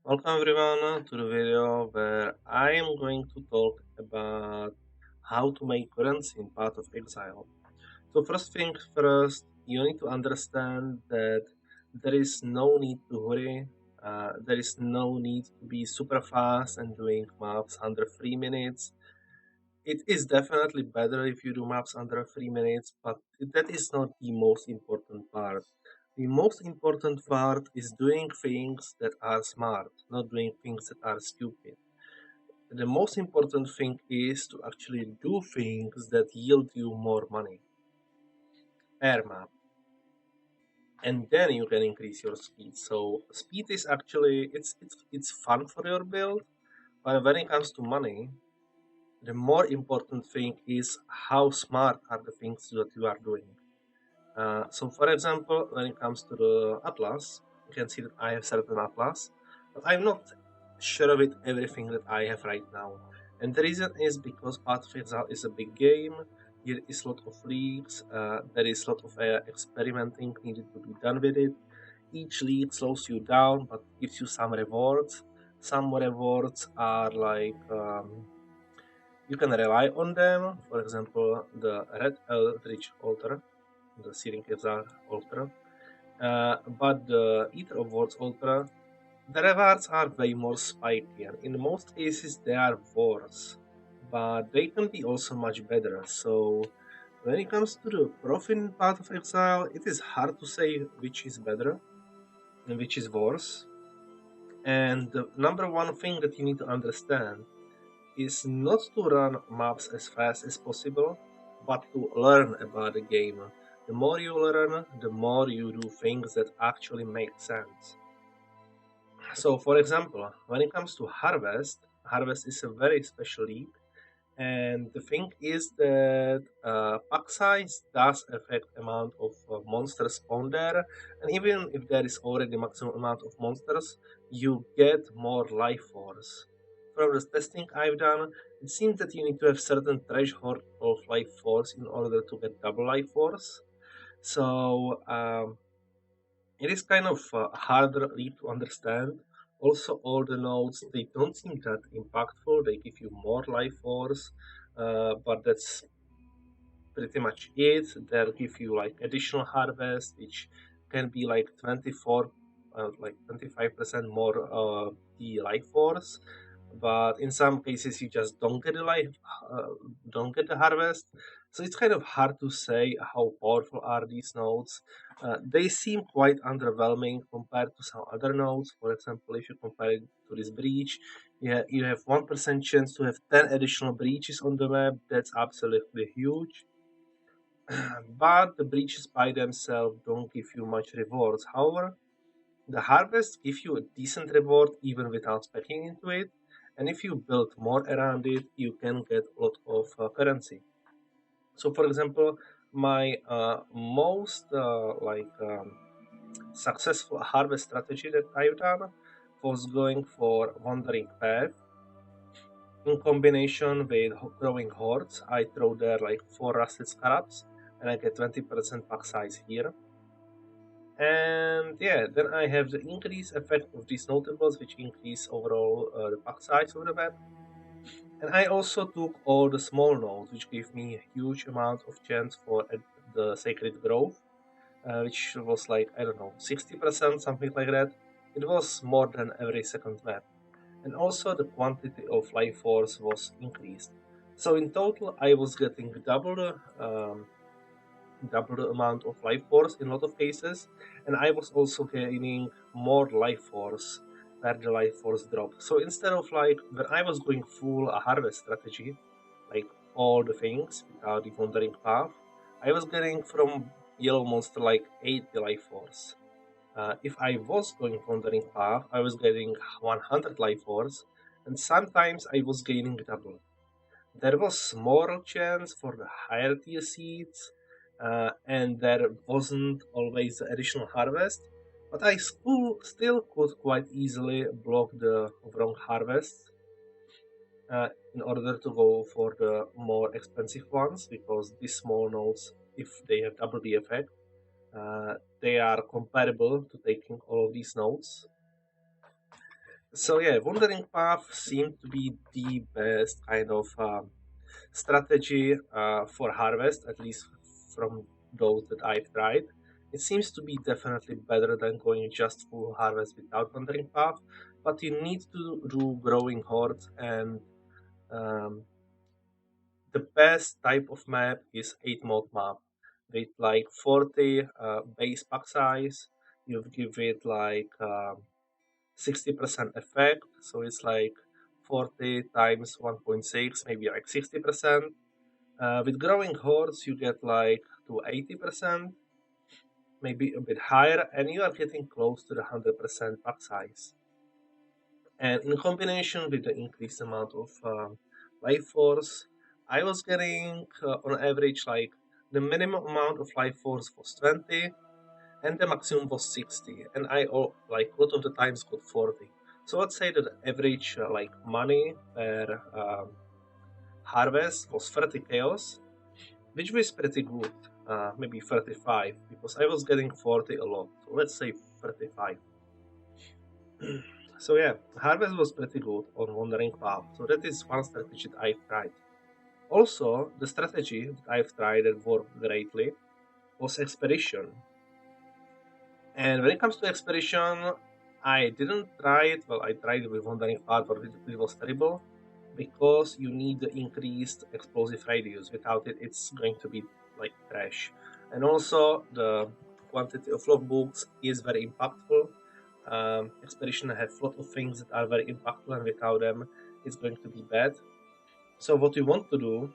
Welcome everyone to the video where I am going to talk about how to make currency in Path of Exile. So first things first, you need to understand that there is no need to hurry. There is no need to be super fast and doing maps under 3 minutes. It is definitely better if you do maps under 3 minutes, but that is not the most important part. The most important part is doing things that are smart, not doing things that are stupid. The most important thing is to actually do things that yield you more money per map, and then you can increase your speed. So speed is actually it's fun for your build, but when it comes to money, the more important thing is how smart are the things that you are doing. So, for example, when it comes to the Atlas, you can see that I have certain Atlas, but I'm not sure with everything that I have right now. And the reason is because Path of Exile is a big game. There is a lot of leagues. There is a lot of experimenting needed to be done with it. Each league slows you down, but gives you some rewards. Some rewards are like you can rely on them. For example, the Red Eldritch Altar, the Searing Exile Ultra. But the Ether of Words Ultra, the rewards are way more spiky, and in most cases they are worse, but they can be also much better. So when it comes to the profit part of Exile, it is hard to say which is better and which is worse. And the number one thing that you need to understand is not to run maps as fast as possible, but to learn about the game. The more you learn, the more you do things that actually make sense. So, for example, when it comes to Harvest, Harvest is a very special league, and the thing is that pack size does affect amount of monsters spawn there, and even if there is already maximum amount of monsters, you get more life force. From the testing I've done, it seems that you need to have certain threshold of life force in order to get double life force. So it is kind of harder lead to understand. Also, all the nodes they don't seem that impactful. They give you more life force, but that's pretty much it. They'll give you like additional harvest, which can be like 24, like 25% more the life force. But in some cases, you just don't get the life, uh, don't get the harvest. So it's kind of hard to say how powerful are these nodes. They seem quite underwhelming compared to some other nodes. For example, if you compare it to this breach, yeah, you have 1% chance to have 10 additional breaches on the map. That's absolutely huge. But the breaches by themselves don't give you much rewards. However, the harvest give you a decent reward even without specking into it, and if you build more around it, you can get a lot of currency. So, for example, my most successful harvest strategy that I've done was going for wandering path in combination with throwing hordes. I throw there like 4 rusted scarabs, and I get 20% pack size here. And yeah, then I have the increase effect of these notables, which increase overall the pack size of the map. And I also took all the small nodes, which gave me a huge amount of chance for the sacred growth, which was like, I don't know, 60%, something like that. It was more than every second map. And also the quantity of life force was increased. So in total, I was getting double the amount of life force in a lot of cases, and I was also gaining more life force where the life force dropped. So instead of like when I was going full a harvest strategy, like all the things without the wandering path, I was getting from yellow monster like 80 life force. If I was going wandering path, I was getting 100 life force, and sometimes I was gaining double. There was more chance for the higher tier seeds, and there wasn't always the additional harvest. But I still could quite easily block the wrong harvest in order to go for the more expensive ones, because these small nodes, if they have double the effect, they are comparable to taking all of these nodes. So yeah, Wandering Path seemed to be the best kind of strategy for harvest, at least from those that I've tried. It seems to be definitely better than going just full harvest without Wandering Path, but you need to do growing hordes, and um, the best type of map is 8 mode map with like 40 base pack size. You give it like 60% effect, so it's like 40 times 1.6, maybe like 60%. With growing hordes, you get like to 80%, maybe a bit higher, and you are getting close to the 100% pack size. And in combination with the increased amount of life force, I was getting on average like the minimum amount of life force was 20 and the maximum was 60, and like a lot of the times got 40. So let's say that the average like money per harvest was 30 chaos, which was pretty good. Maybe 35 because I was getting 40 a lot. So let's say 35. So yeah, harvest was pretty good on Wandering Path. So that is one strategy that I've tried. Also, the strategy that I've tried that worked greatly was expedition. And when it comes to expedition, I didn't try it. Well, I tried it with Wandering Path, but it was terrible because you need the increased explosive radius. Without it, it's going to be like trash. And also, the quantity of logbooks is very impactful. Expedition have a lot of things that are very impactful, and without them, it's going to be bad. So, what we want to do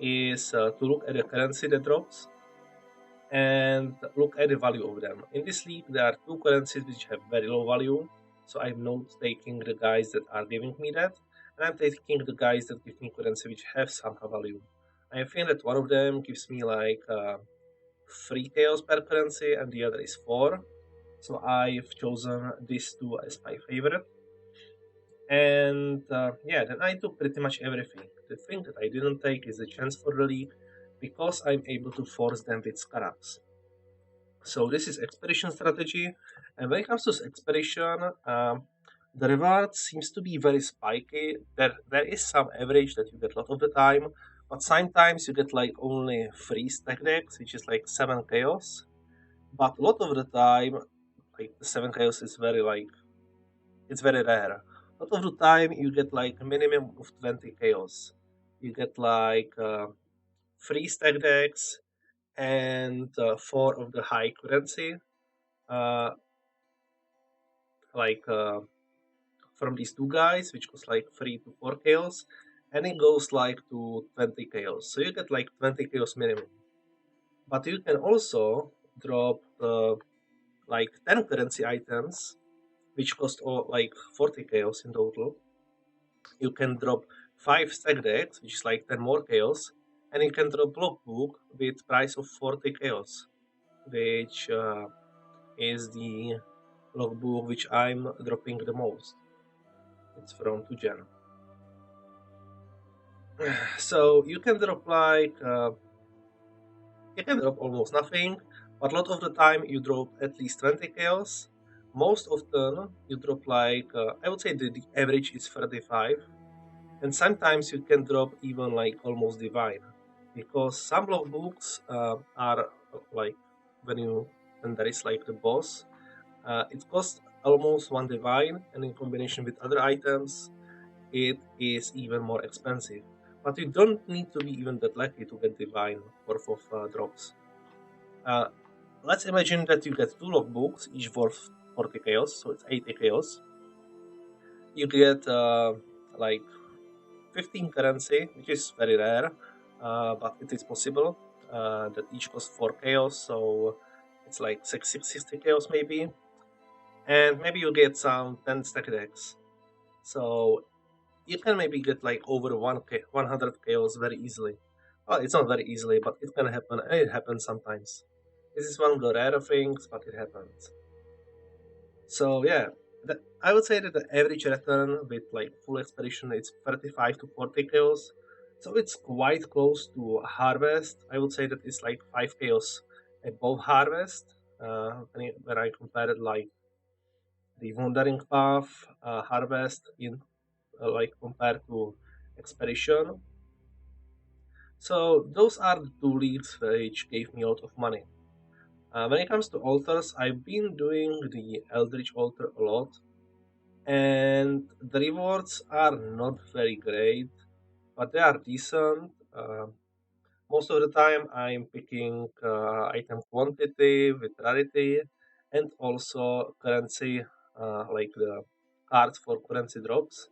is to look at the currency that drops and look at the value of them. In this league, there are two currencies which have very low value. So I'm not taking the guys that are giving me that, and I'm taking the guys that give me currency which have some value. I think that one of them gives me like 3 chaos per currency, and the other is 4. So I've chosen these two as my favorite. And yeah, then I took pretty much everything. The thing that I didn't take is the chance for the league because I'm able to force them with scarabs. So this is expedition strategy, and when it comes to expedition, the reward seems to be very spiky. There is some average that you get a lot of the time, but sometimes you get like only 3 stack decks, which is like 7 chaos. But a lot of the time, like the 7 chaos is very like it's very rare. A lot of the time you get like a minimum of 20 chaos. You get like 3 stack decks and 4 of the high currency. Uh, like from these two guys, which goes like 3 to 4 chaos, and it goes like to 20 chaos. So you get like 20 chaos minimum. But you can also drop like 10 currency items, which cost like 40 chaos in total. You can drop 5 stack decks, which is like 10 more chaos, and you can drop logbook with price of 40 chaos, which is the logbook which I'm dropping the most. It's from 2gen. So you can drop like you can drop almost nothing, but a lot of the time you drop at least 20 chaos. Most often you drop like I would say the average is 35, and sometimes you can drop even like almost divine, because some log books are like when you when there is like the boss, it costs almost 1 divine, and in combination with other items it is even more expensive. But you don't need to be even that lucky to get divine worth of drops. Uh, let's imagine that you get 2 logbooks, each worth 40 chaos, so it's 80 chaos. You get like 15 currency, which is very rare, but it is possible. That each costs 4 chaos, so it's like 60 chaos maybe. And maybe you get some 10 stack decks. So you can maybe get like over 100 chaos very easily. Well, it's not very easily, but it can happen, and it happens sometimes. This is one of the rare things, but it happens. So yeah, I would say that the average return with like full expedition is 35 to 40 chaos. So it's quite close to harvest. I would say that it's like 5 chaos above harvest. When I compare it like the Wandering Path, Harvest in like compared to Expedition. So those are the two leagues which gave me a lot of money. When it comes to altars, I've been doing the Eldritch altar a lot, and the rewards are not very great, but they are decent. Most of the time, I'm picking item quantity with rarity and also currency, like the cards for currency drops.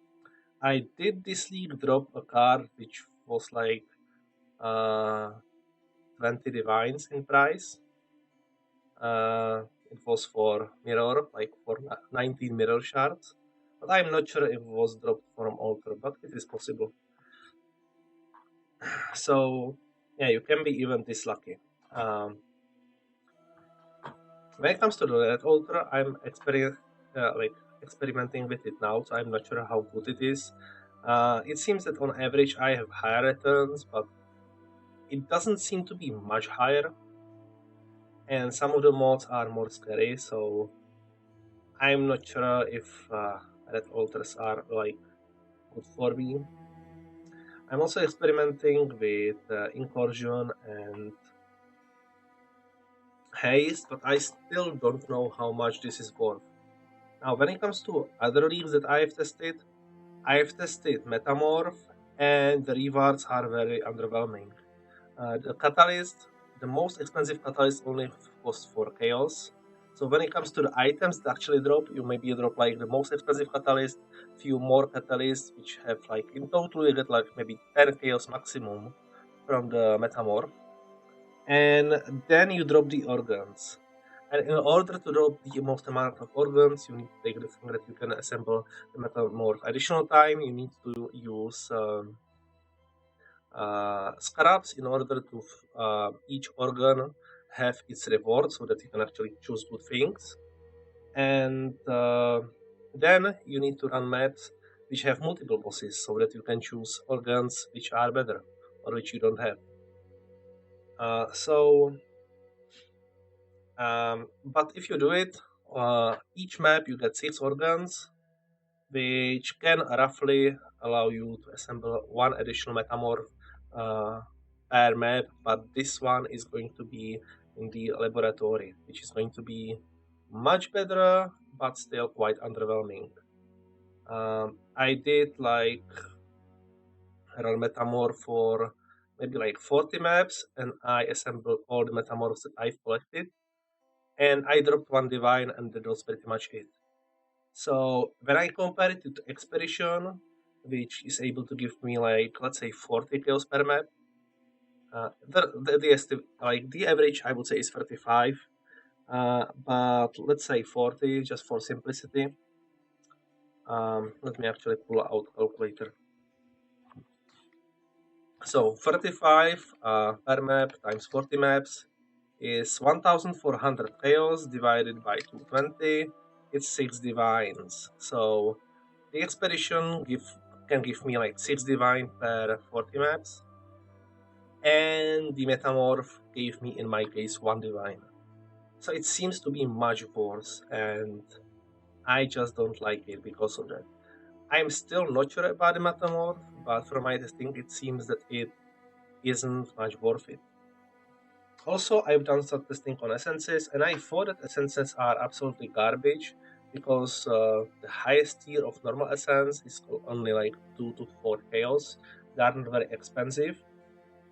I did this league drop a card which was like uh, 20 divines in price. It was for mirror, like for 19 mirror shards. But I'm not sure if it was dropped from altar, but it is possible. So, yeah, you can be even this lucky. Um, when it comes to the red altar, like experimenting with it now, so I'm not sure how good it is. It seems that on average I have higher returns, but it doesn't seem to be much higher, and some of the mods are more scary, so I'm not sure if red altars are like good for me. I'm also experimenting with incursion and haste, but I still don't know how much this is worth. Now, when it comes to other leagues that I've tested Metamorph, and the rewards are very underwhelming. The catalyst, the most expensive catalyst only costs for chaos. So when it comes to the items that actually drop, you maybe drop like the most expensive catalyst, few more catalysts, which have like in total you get like maybe 10 chaos maximum from the metamorph, and then you drop the organs. And in order to drop the most amount of organs, you need to take the thing that you can assemble the metamorph. Additional time, you need to use scraps in order to each organ have its reward so that you can actually choose good things. And then you need to run maps which have multiple bosses so that you can choose organs which are better or which you don't have. But if you do it, each map you get 6 organs, which can roughly allow you to assemble one additional metamorph uh, per map, but this one is going to be in the laboratory, which is going to be much better, but still quite underwhelming. I did like run metamorph for maybe like 40 maps, and I assembled all the metamorphs that I've collected, and I dropped one divine, and that was pretty much it. So when I compare it to Expedition, which is able to give me like let's say 40 kills per map, like the average I would say is 35, but let's say 40 just for simplicity. Let me actually pull out calculator. So 35 per map times 40 maps is 1400 chaos divided by 220. It's 6 divines. So the expedition can give me like 6 divine per 40 maps, and the metamorph gave me in my case 1 divine. So it seems to be much worse, and I just don't like it because of that. I'm still not sure about the metamorph, but from my testing it seems that it isn't much worth it. Also, I've done some testing on essences, and I thought that essences are absolutely garbage because the highest tier of normal essence is only like 2 to 4 chaos. They aren't very expensive,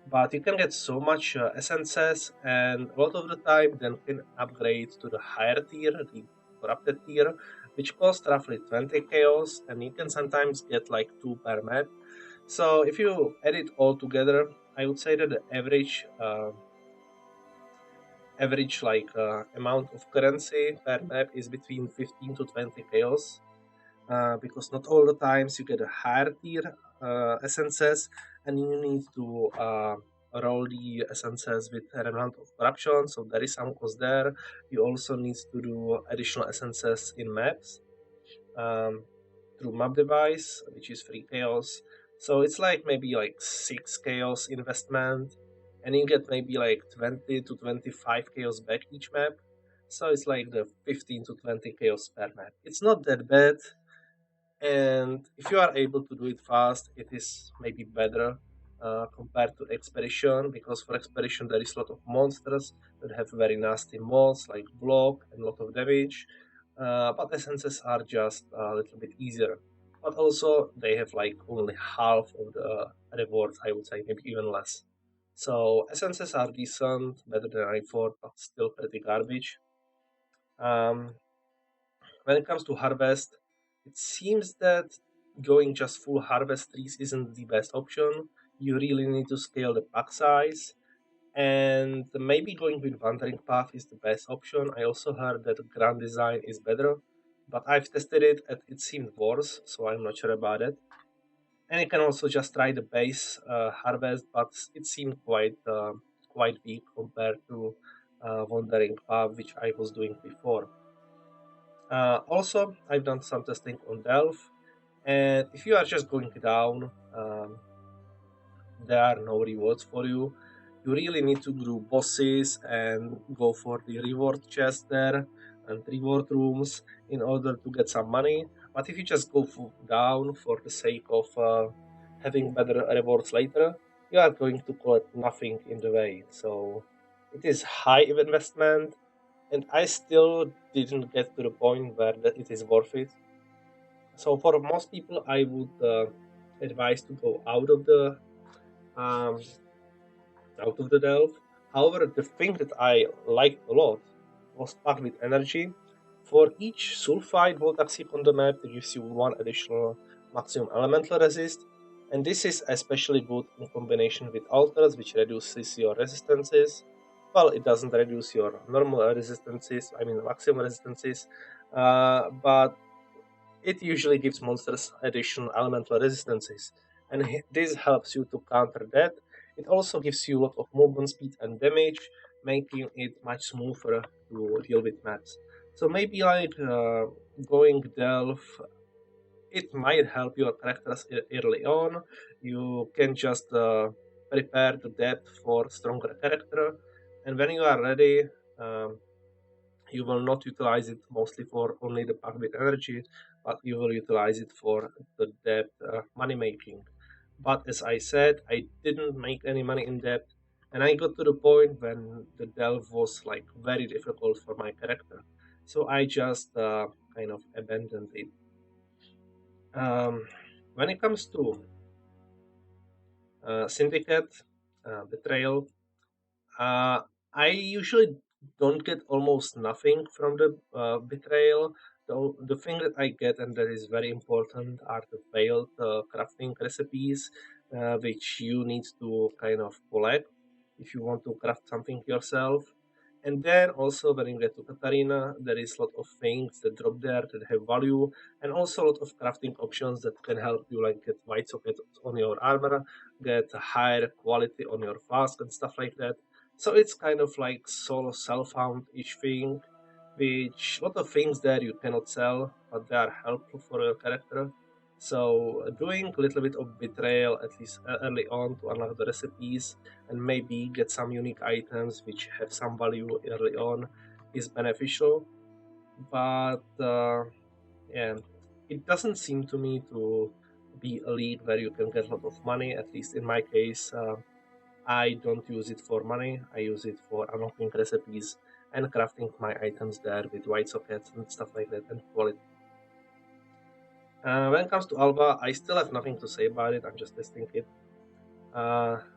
but you can get so much essences, and a lot of the time, then can upgrade to the higher tier, the corrupted tier, which costs roughly 20 chaos, and you can sometimes get like 2 per map. So if you add it all together, I would say that the average like amount of currency per map is between 15 to 20 chaos, because not all the times you get a higher tier essences, and you need to roll the essences with a amount of corruption, so there is some cost there. You also need to do additional essences in maps, um, through map device, which is 3 chaos. So it's like maybe like 6 chaos investment, and you get maybe like 20 to 25 chaos back each map. So it's like the 15 to 20 chaos per map. It's not that bad, and if you are able to do it fast, it is maybe better compared to expedition, because for expedition there is a lot of monsters that have very nasty mods like block and a lot of damage, but essences are just a little bit easier, but also they have like only half of the rewards, I would say, maybe even less. So essences are decent, better than I thought, but still pretty garbage. um, when it comes to harvest, it seems that going just full harvest trees isn't the best option. You really need to scale the pack size, and maybe going with wandering path is the best option. I also heard that grand design is better, but I've tested it and it seemed worse, so I'm not sure about it. And you can also just try the base harvest, but it seemed quite weak compared to wandering path, which I was doing before. Also, I've done some testing on Delph, and if you are just going down, there are no rewards for you. You really need to do bosses and go for the reward chest there and reward rooms in order to get some money. But if you just go down for the sake of having better rewards later, you are going to collect nothing in the way. So it is high investment, and I still didn't get to the point where it is worth it. So for most people, I would advise to go um, out of the delve. However, the thing that I liked a lot was packed with energy. For each sulfide voltaxic on the map, it gives you one additional maximum elemental resist, and this is especially good in combination with altars, which reduces your resistances. Well, it doesn't reduce your normal resistances, I mean maximum resistances, but it usually gives monsters additional elemental resistances, and this helps you to counter that. It also gives you a lot of movement speed and damage, making it much smoother to deal with maps. So maybe like going delve, it might help your characters early on. You can just prepare the depth for stronger character, and when you are ready, um, you will not utilize it mostly for only the pack with energy, but you will utilize it for the debt money making. But as I said, I didn't make any money in debt, and I got to the point when the delve was like very difficult for my character, so I just kind of abandoned it. When it comes to syndicate betrayal, Uh, I usually don't get almost nothing from the betrayal. The thing that I get, and that is very important, are the failed crafting recipes, which you need to kind of collect if you want to craft something yourself. And then also when you get to Katarina, there is a lot of things that drop there that have value, and also a lot of crafting options that can help you, like get white socket on your armor, get a higher quality on your flask and stuff like that. So it's kind of like solo self-found each thing, which a lot of things there you cannot sell, but they are helpful for your character. So doing a little bit of betrayal at least early on to unlock the recipes and maybe get some unique items which have some value early on is beneficial. But yeah, it doesn't seem to me to be a league where you can get a lot of money. At least in my case, I don't use it for money. I use it for unlocking recipes and crafting my items there with white sockets and stuff like that and quality. When it comes to Alba, I still have nothing to say about it. I'm just testing it.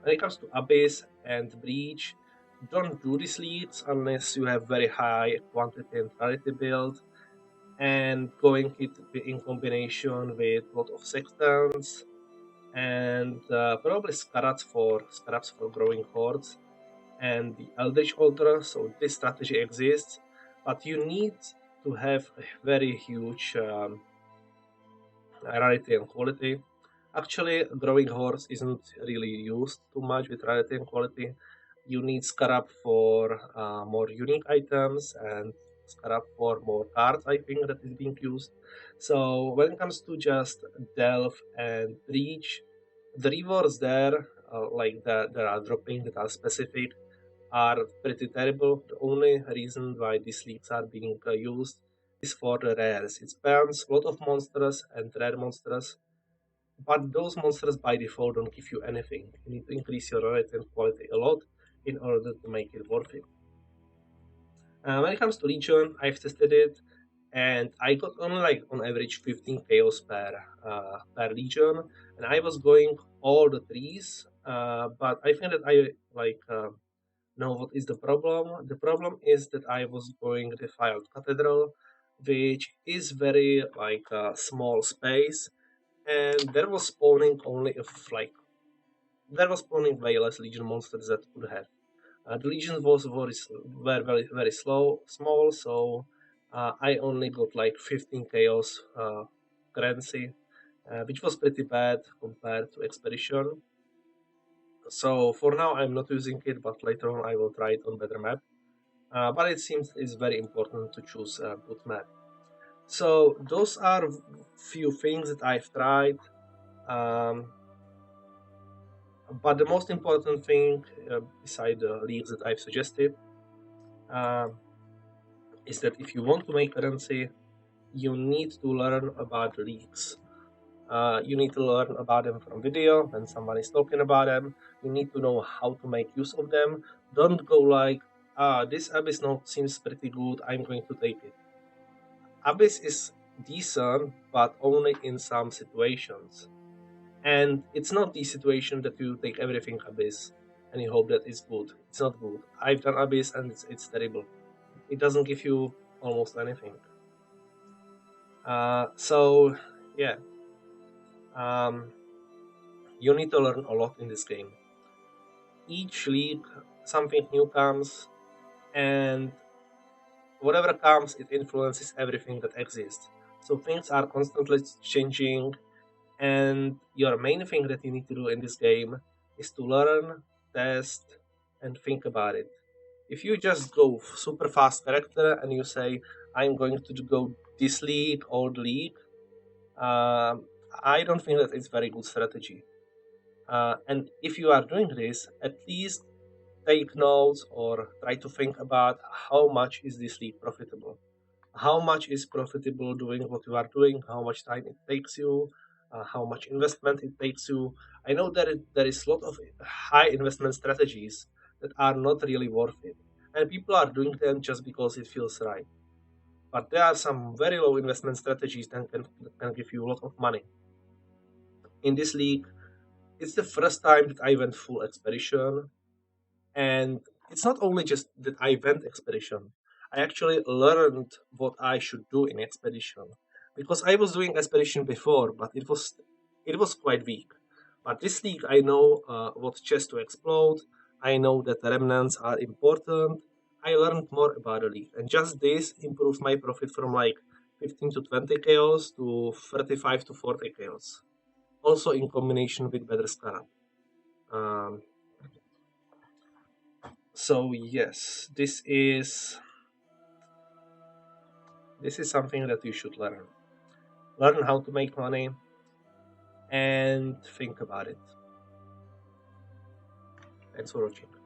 When it comes to Abyss and Breach, don't do these leads unless you have very high quantity and rarity build. And going it in combination with a lot of sextants and probably scarabs for growing hordes and the Eldritch Order. So this strategy exists, but you need to have a very huge rarity and quality. Actually, growing horse isn't really used too much with rarity and quality. You need Scarab for more unique items and Scarab for more cards, I think, that is being used. So when it comes to just Delve and Breach, the rewards there, like that are dropping that are specific, are pretty terrible. The only reason why these leagues are being used is for the rares. It spans a lot of monsters and rare monsters, but those monsters by default don't give you anything. You need to increase your rarity and quality a lot in order to make it worth it. When it comes to Legion, I've tested it, and I got only like on average 15 chaos per Legion, and I was going all the trees. But I think that I like know what is the problem. The problem is that I was going the Defiled Cathedral, which is very like a small space, and there was spawning only if like there was spawning way less Legion monsters that could have. The Legion was very slow, small, so I only got like 15 chaos currency, which was pretty bad compared to Expedition. So for now, I'm not using it, but later on I will try it on better map. But it seems it's very important to choose a good map. So those are few things that I've tried. Um, but the most important thing, beside the leagues that I've suggested, uh, is that if you want to make currency, you need to learn about the leagues. You need to learn about them from video when someone is talking about them. You need to know how to make use of them. Don't go like, this abyss node seems pretty good, I'm going to take it. Abyss is decent, but only in some situations. And it's not the situation that you take everything Abyss and you hope that it's good. It's not good. I've done Abyss and it's terrible. It doesn't give you almost anything. So, yeah, um, you need to learn a lot in this game. Each league, something new comes, and whatever comes, it influences everything that exists. So things are constantly changing, and your main thing that you need to do in this game is to learn, test, and think about it. If you just go super fast character and you say, I'm going to go this league or the league, I don't think that it's very good strategy. And if you are doing this, at least take notes or try to think about how much is this league profitable. How much is profitable doing what you are doing? How much time it takes you? How much investment it takes you? I know that there is a lot of high investment strategies that are not really worth it, and people are doing them just because it feels right. But there are some very low investment strategies that can give you a lot of money. In this league, it's the first time that I went full expedition, and it's not only just that I went expedition. I actually learned what I should do in expedition because I was doing expedition before, but it was quite weak. But this league, I know what chest to explode. I know that the remnants are important. I learned more about the league, and just this improved my profit from like 15 to 20 chaos to 35 to 40 chaos. Also in combination with better scarab. Um, so yes, this is something that you should learn. Learn how to make money and think about it. Thanks for watching.